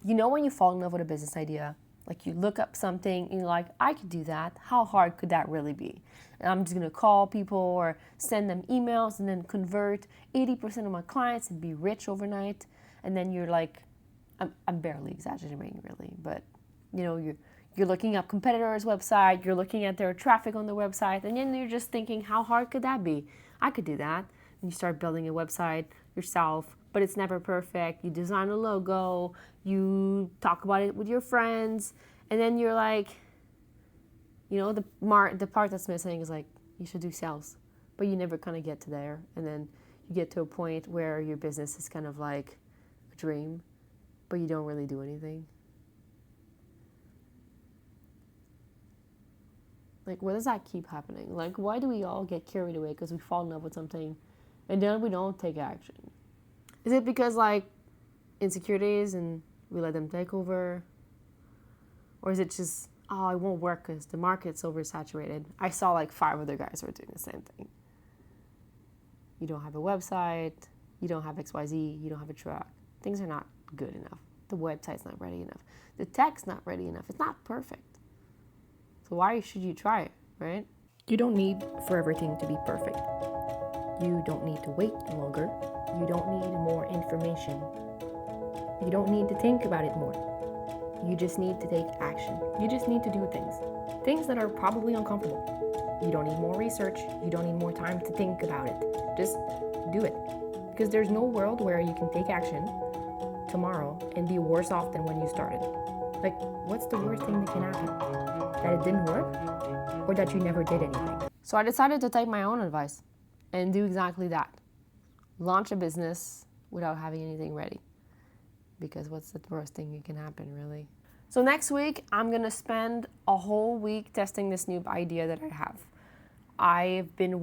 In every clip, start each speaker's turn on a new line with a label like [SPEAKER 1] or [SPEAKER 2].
[SPEAKER 1] You know when you fall in love with a business idea, like you look up something and you're like, I could do that. How hard could that really be? And I'm just gonna call people or send them emails and then convert 80% of my clients and be rich overnight. And then you're like, I'm barely exaggerating really, but you know, you're looking up competitors' website, you're looking at their traffic on the website, and then you're just thinking, how hard could that be? I could do that. And you start building a website yourself, but it's never perfect. You design a logo, you talk about it with your friends, and then you're like, you know, the part that's missing is like, you should do sales, but you never kind of get to there. And then you get to a point where your business is kind of like a dream, but you don't really do anything. Like, why does that keep happening? Like, why do we all get carried away because we fall in love with something and then we don't take action? Is it because, like, insecurities and we let them take over? Or is it just, oh, it won't work because the market's oversaturated? I saw, like, 5 other guys who are doing the same thing. You don't have a website, you don't have XYZ, you don't have a truck. Things are not good enough. The website's not ready enough. The tech's not ready enough. It's not perfect. So why should you try it, right?
[SPEAKER 2] You don't need for everything to be perfect. You don't need to wait longer. You don't need more information. You don't need to think about it more. You just need to take action. You just need to do things that are probably uncomfortable. You don't need more research. You don't need more time to think about it. Just do it. Because there's no world where you can take action tomorrow and be worse off than when you started. Like, what's the worst thing that can happen? That it didn't work? Or that you never did anything?
[SPEAKER 1] So I decided to take my own advice and do exactly that. Launch a business without having anything ready. Because what's the worst thing that can happen, really? So next week, I'm going to spend a whole week testing this new idea that I have. I've been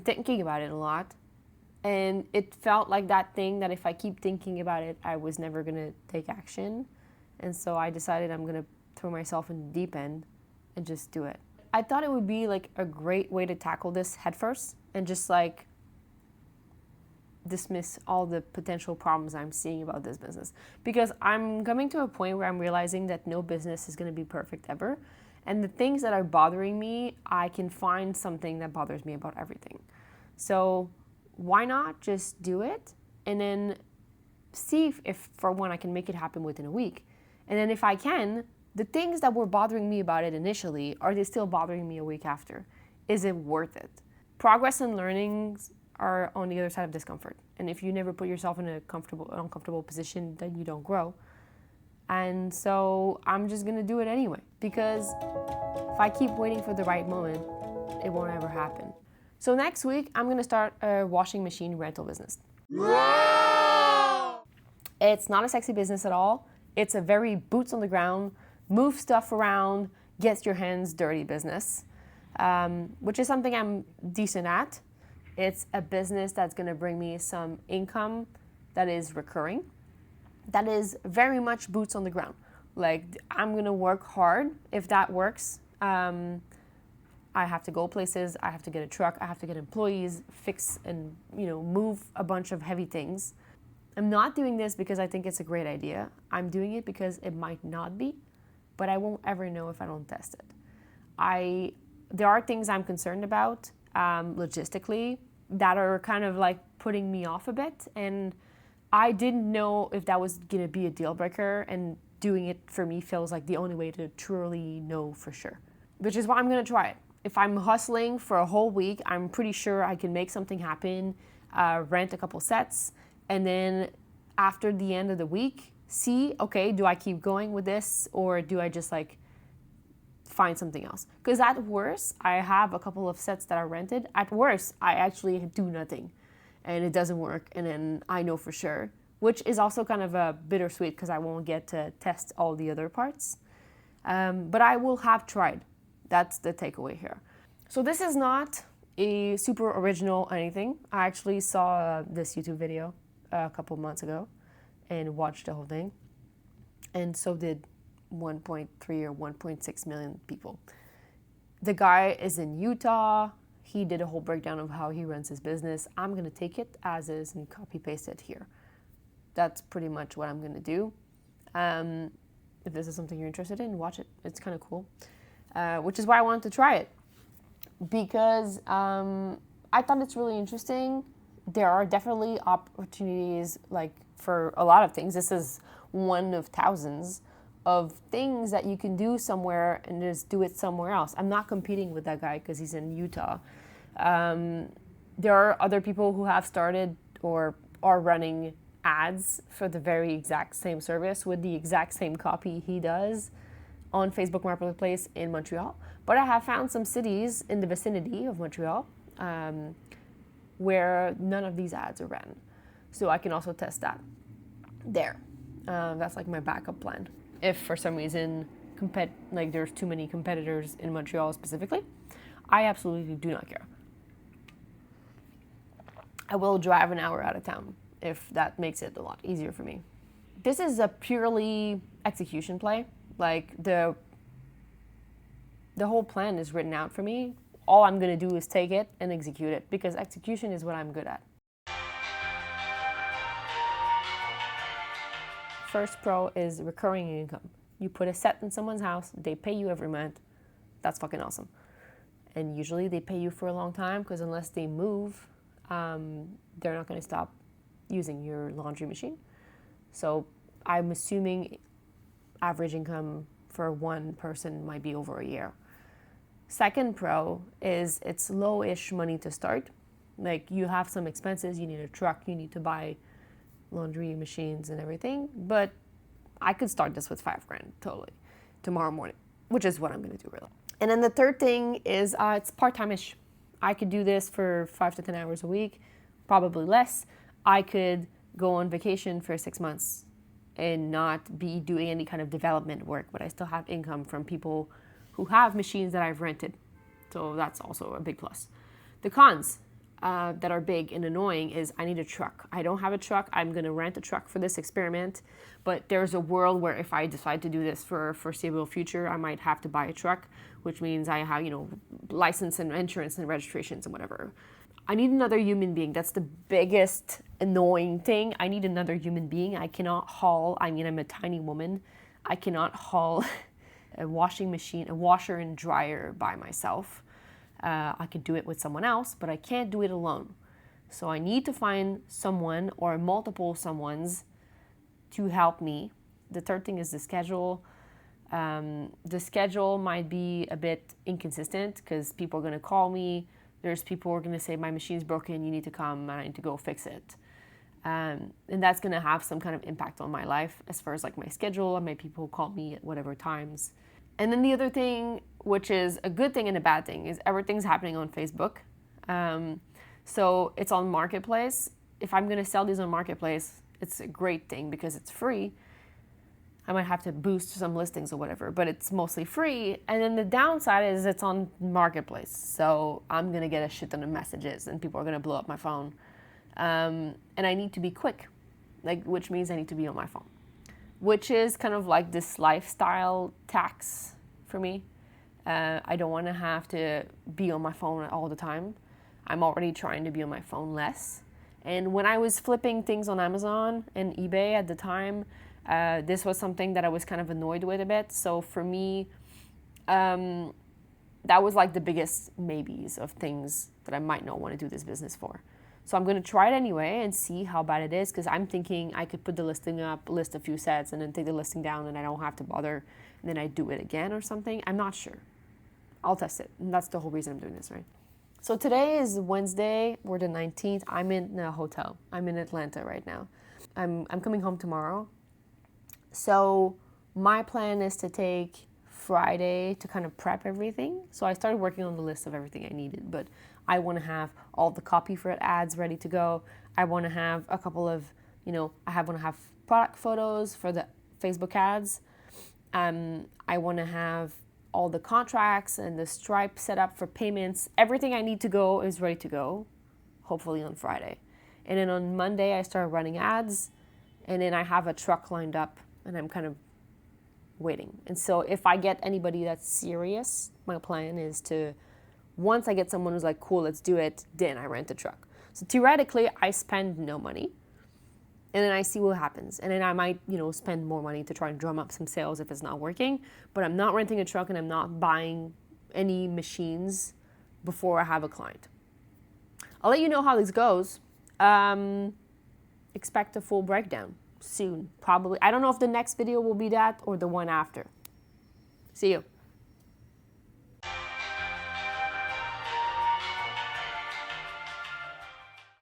[SPEAKER 1] thinking about it a lot. And it felt like that thing that if I keep thinking about it, I was never going to take action. And so I decided I'm going to throw myself in the deep end and just do it. I thought it would be like a great way to tackle this headfirst and just like dismiss all the potential problems I'm seeing about this business. Because I'm coming to a point where I'm realizing that no business is going to be perfect ever. And the things that are bothering me, I can find something that bothers me about everything. So why not just do it and then see if for one, I can make it happen within a week. And then if I can, the things that were bothering me about it initially, are they still bothering me a week after? Is it worth it? Progress and learnings are on the other side of discomfort. And if you never put yourself in an uncomfortable position, then you don't grow. And so I'm just gonna do it anyway. Because if I keep waiting for the right moment, it won't ever happen. So next week, I'm gonna start a washing machine rental business. Wow! It's not a sexy business at all. It's a very boots on the ground, move stuff around, get your hands dirty business, which is something I'm decent at. It's a business that's gonna bring me some income that is recurring, that is very much boots on the ground. Like, I'm gonna work hard if that works. I have to go places, I have to get a truck, I have to get employees, fix and, move a bunch of heavy things. I'm not doing this because I think it's a great idea. I'm doing it because it might not be, but I won't ever know if I don't test it. There are things I'm concerned about logistically that are kind of like putting me off a bit, and I didn't know if that was gonna be a deal breaker, and doing it for me feels like the only way to truly know for sure, which is why I'm gonna try it. If I'm hustling for a whole week, I'm pretty sure I can make something happen, rent a couple sets, and then after the end of the week, see, okay, do I keep going with this or do I just like find something else? Because at worst, I have a couple of sets that are rented. At worst, I actually do nothing and it doesn't work, and then I know for sure, which is also kind of a bittersweet because I won't get to test all the other parts. But I will have tried. That's the takeaway here. So this is not a super original anything. I actually saw this YouTube video a couple months ago and watched the whole thing. And so did 1.3 or 1.6 million people. The guy is in Utah. He did a whole breakdown of how he runs his business. I'm going to take it as is and copy paste it here. that's pretty much what I'm going to do. If this is something you're interested in, watch it. It's kind of cool. Which is why I wanted to try it. Because I thought it's really interesting. There are definitely opportunities, like, for a lot of things. This is one of thousands of things that you can do somewhere and just do it somewhere else. I'm not competing with that guy because he's in Utah. There are other people who have started or are running ads for the very exact same service with the exact same copy he does on Facebook Marketplace in Montreal. But I have found some cities in the vicinity of Montreal where none of these ads are ran. So I can also test that there. That's like my backup plan. If for some reason there's too many competitors in Montreal specifically, I absolutely do not care. I will drive an hour out of town if that makes it a lot easier for me. This is a purely execution play. Like the whole plan is written out for me. All I'm gonna do is take it and execute it because execution is what I'm good at. First pro is recurring income. You put a set in someone's house, they pay you every month. That's fucking awesome. And usually they pay you for a long time because unless they move, they're not going to stop using your laundry machine. So I'm assuming average income for one person might be over a year. Second pro is it's low-ish money to start. Like you have some expenses, you need a truck, you need to buy laundry machines and everything, but I could start this with $5,000 totally tomorrow morning, which is what I'm going to do really. And then the third thing is it's part-time-ish. I could do this for 5 to 10 hours a week, probably less. I could go on vacation for 6 months and not be doing any kind of development work, but I still have income from people who have machines that I've rented. So that's also a big plus. The cons that are big and annoying is I need a truck. I don't have a truck. I'm going to rent a truck for this experiment, but there's a world where if I decide to do this for a foreseeable future, I might have to buy a truck, which means I have, license and insurance and registrations and whatever. I need another human being. That's the biggest annoying thing. I need another human being. I cannot haul, I'm a tiny woman. I cannot haul a washing machine, a washer and dryer by myself. I could do it with someone else, but I can't do it alone. So I need to find someone or multiple someones to help me. The third thing is the schedule. The schedule might be a bit inconsistent because people are going to call me. There's people who are going to say, my machine's broken, you need to come, and I need to go fix it. And that's going to have some kind of impact on my life as far as like my schedule and my people who call me at whatever times. And then the other thing, which is a good thing and a bad thing, is everything's happening on Facebook. So it's on Marketplace. If I'm going to sell these on Marketplace, it's a great thing because it's free. I might have to boost some listings or whatever, but it's mostly free. And then the downside is it's on Marketplace. So I'm going to get a shit ton of messages and people are going to blow up my phone. And I need to be quick, which means I need to be on my phone, which is kind of like this lifestyle tax for me. I don't want to have to be on my phone all the time. I'm already trying to be on my phone less. And when I was flipping things on Amazon and eBay at the time, this was something that I was kind of annoyed with a bit. So for me, that was like the biggest maybes of things that I might not want to do this business for. So I'm going to try it anyway and see how bad it is because I'm thinking I could put the listing up, list a few sets, and then take the listing down and I don't have to bother, and then I do it again or something. I'm not sure. I'll test it. And that's the whole reason I'm doing this, right? So today is Wednesday, we're the 19th. I'm in a hotel. I'm in Atlanta right now. I'm coming home tomorrow. So my plan is to take Friday to kind of prep everything. So I started working on the list of everything I needed, but I want to have all the copy for ads ready to go. I want to have a couple of, want to have product photos for the Facebook ads. I want to have all the contracts and the Stripe set up for payments. Everything I need to go is ready to go, hopefully on Friday. And then on Monday, I start running ads, and then I have a truck lined up, and I'm kind of waiting. And so if I get anybody that's serious, my plan is to, once I get someone who's like, cool, let's do it, then I rent a truck. So theoretically, I spend no money. and then I see what happens. And then I might, spend more money to try and drum up some sales if it's not working. But I'm not renting a truck and I'm not buying any machines before I have a client. I'll let you know how this goes. Expect a full breakdown soon, probably. I don't know if the next video will be that or the one after. See you.